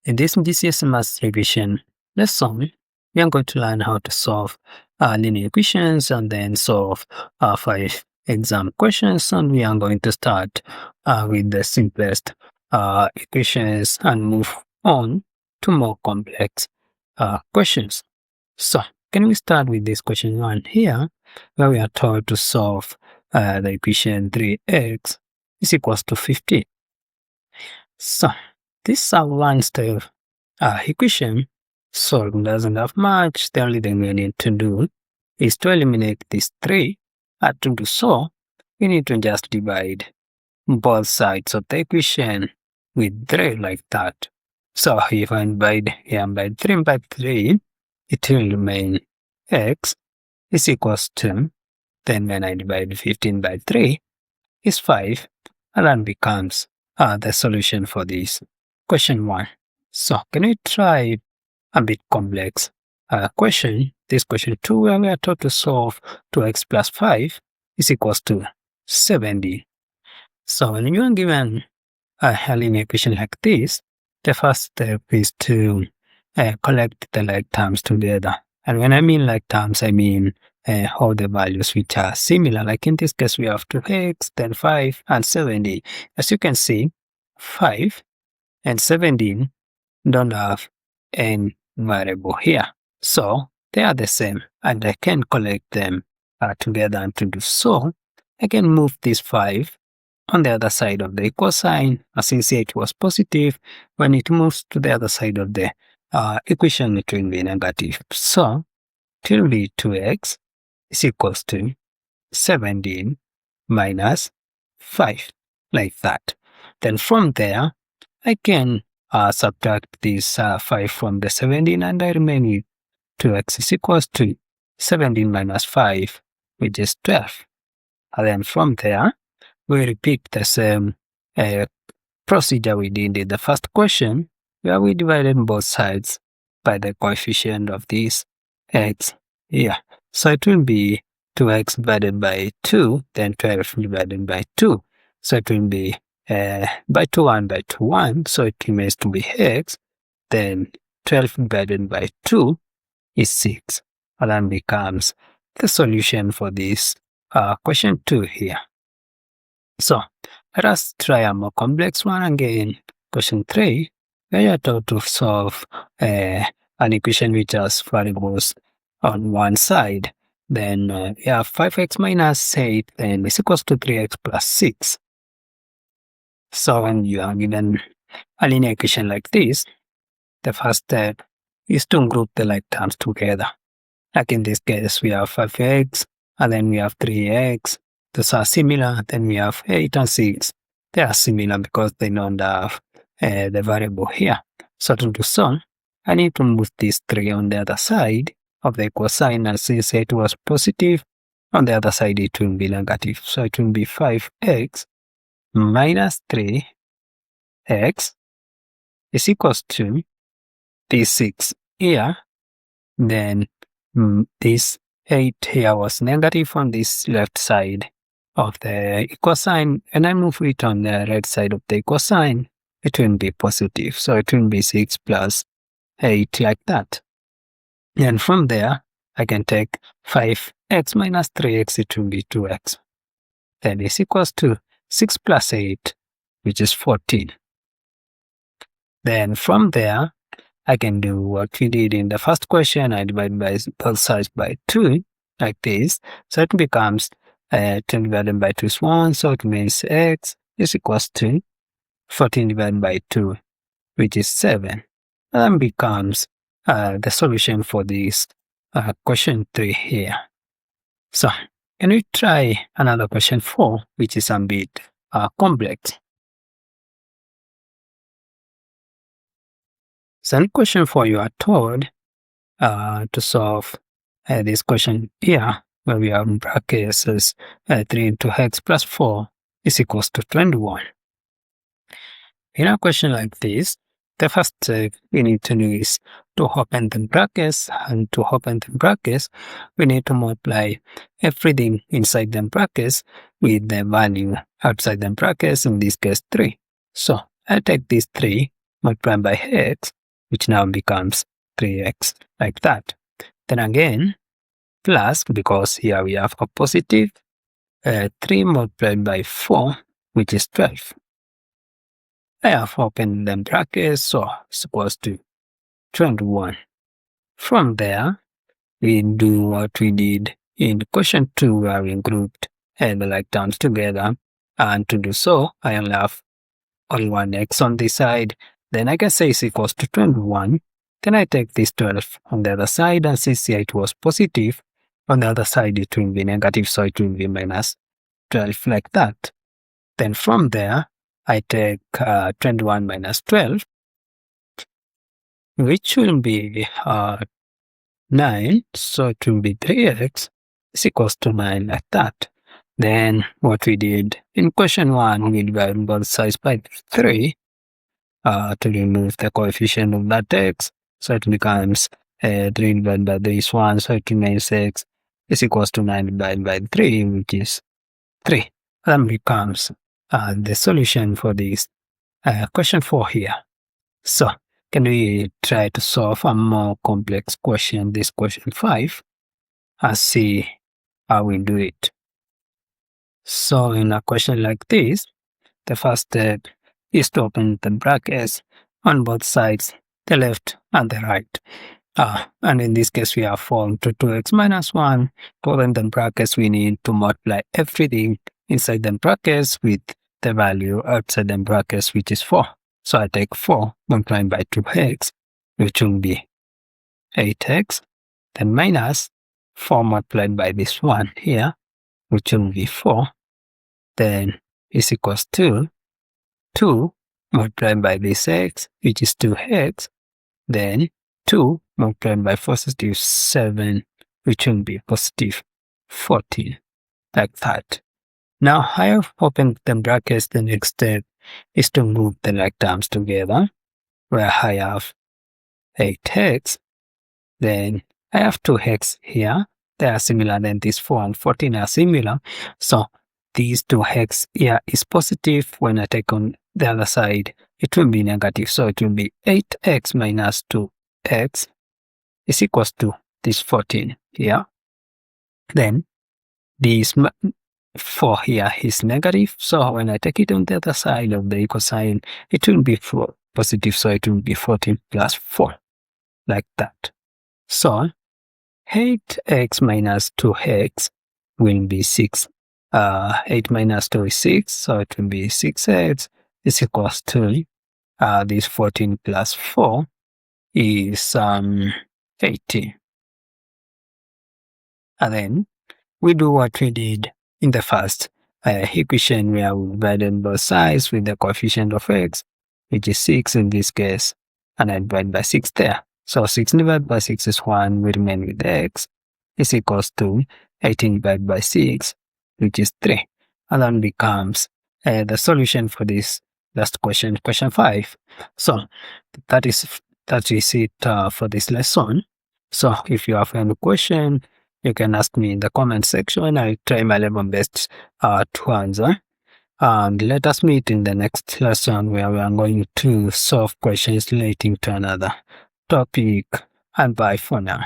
In this GCSE Maths revision lesson, we are going to learn how to solve linear equations and then solve 5 exam questions. And we are going to start with the simplest equations and move on to more complex questions. So, can we start with this question 1 here, where we are told to solve the equation 3x is equals to 15. So, this is one step equation, so it doesn't have much. The only thing we need to do is to eliminate this 3. To do so, we need to just divide both sides of the equation with 3 like that. So if I divide here by 3 by 3, it will remain x is equals to, then when I divide 15 by 3 is 5, and that becomes the solution for this question 1. So can we try a bit complex question, this question 2, where we are told to solve 2x plus 5 is equals to 70. So when you are given a linear equation like this, the first step is to collect the like terms together. And when I mean like terms, I mean all the values which are similar. Like in this case, we have 2x, then 5, and 70. As you can see, 5 and 17 don't have any variable here. So they are the same, and I can collect them together. And to do so, I can move this 5 on the other side of the equal sign. As you see, it was positive. When it moves to the other side of the equation, it will be negative. So it will be 2x is equals to 17 minus 5, like that. Then from there, I can subtract this 5 from the 17, and I remain with 2x is equals to 17 minus 5, which is 12. And then from there, we repeat the same procedure we did in the first question, where we divided both sides by the coefficient of this x here. So it will be 2x divided by 2, then 12 divided by 2. So it will be by 2 and by 2 1, so it remains to be x, then 12 divided by 2 is 6, and then becomes the solution for this question 2 here. So let us try a more complex one again, question 3, where you are told to solve an equation which has variables on one side. Then we have 5x minus 8, then is equals to 3x plus 6. So when you are given a linear equation like this, the first step is to group the like terms together. Like in this case, we have 5x, and then we have 3x. Those are similar. Then we have 8 and 6. They are similar because they don't have the variable here. So to do so, I need to move this 3 on the other side of the equal sign, and since it was positive, on the other side it will be negative. So it will be 5x minus 3x is equals to this 6 here. Then this 8 here was negative on this left side of the equal sign, and I move it on the right side of the equal sign, it will be positive. So it will be 6 plus 8 like that. And from there, I can take 5x minus 3x, it will be 2x. Then is equals to 6 plus 8, which is 14. Then from there, I can do what we did in the first question. I divide by both sides by 2, like this. So it becomes 10 divided by 2 is 1, so it means x is equals to 14 divided by 2, which is 7. And then becomes the solution for this question 3 here. So can we try another question 4, which is a bit complex. So in question 4, you are told to solve this question here, where we have in brackets 3 into x plus 4 is equals to 21. In a question like this, the first thing we need to do is to open the brackets, and to open the brackets, we need to multiply everything inside the brackets with the value outside the brackets, in this case 3. So I'll take this 3, multiplied by x, which now becomes 3x, like that. Then again, plus, because here we have a positive, 3 multiplied by 4, which is 12. I have opened them brackets, so it's equals to 21. From there, we do what we did in question 2, where we grouped the like terms together. And to do so, I only have only one x on this side. Then I can say it's equals to 21. Then I take this 12 on the other side, and since here it was positive, on the other side it will be negative, so it will be minus 12, like that. Then from there, I take 21 minus 12, which will be 9, so it will be 3x is equals to 9, like that. Then what we did in question 1, we divided both sides by 3 to remove the coefficient of that x, so it becomes 3 divided by this one, so it remains x is equals to 9 divided by 3, which is 3. That becomes the solution for this question 4 here. So can we try to solve a more complex question, this question 5, and see how we do it? So in a question like this, the first step is to open the brackets on both sides, the left and the right. And in this case, we have 4 into 2x minus 1. To open the brackets, we need to multiply everything inside the brackets with the value outside the brackets, which is 4. So I take 4 multiplied by 2x, which will be 8x, then minus 4 multiplied by this one here, which will be 4, then is equals to 2 multiplied by this x, which is 2x, then 2 multiplied by positive 7, which will be positive 14, like that. Now I have opened the brackets. The next step is to move the like terms together, where I have 8x, then I have 2x here. They are similar, then these 4 and 14 are similar. So these 2x here is positive. When I take on the other side, it will be negative. So it will be 8x minus 2x is equals to this 14 here. Then this 4 here is negative. So when I take it on the other side of the equal sign, it will be positive. So it will be 14 plus 4, like that. So 8x minus 2x will be 6. 8 minus 2 is 6, so it will be 6x is equals to this 14 plus 4 is 80. And then we do what we did in the first equation, where we divided both sides with the coefficient of x, which is 6 in this case, and I divide by 6 there. So 6 divided by 6 is 1, we remain with x, is equals to 18 divided by 6, which is 3. And then becomes the solution for this last question, question 5. So that is it for this lesson. So if you have any question, you can ask me in the comment section. I'll try my level best to answer. And let us meet in the next lesson, where we are going to solve questions relating to another topic. And bye for now.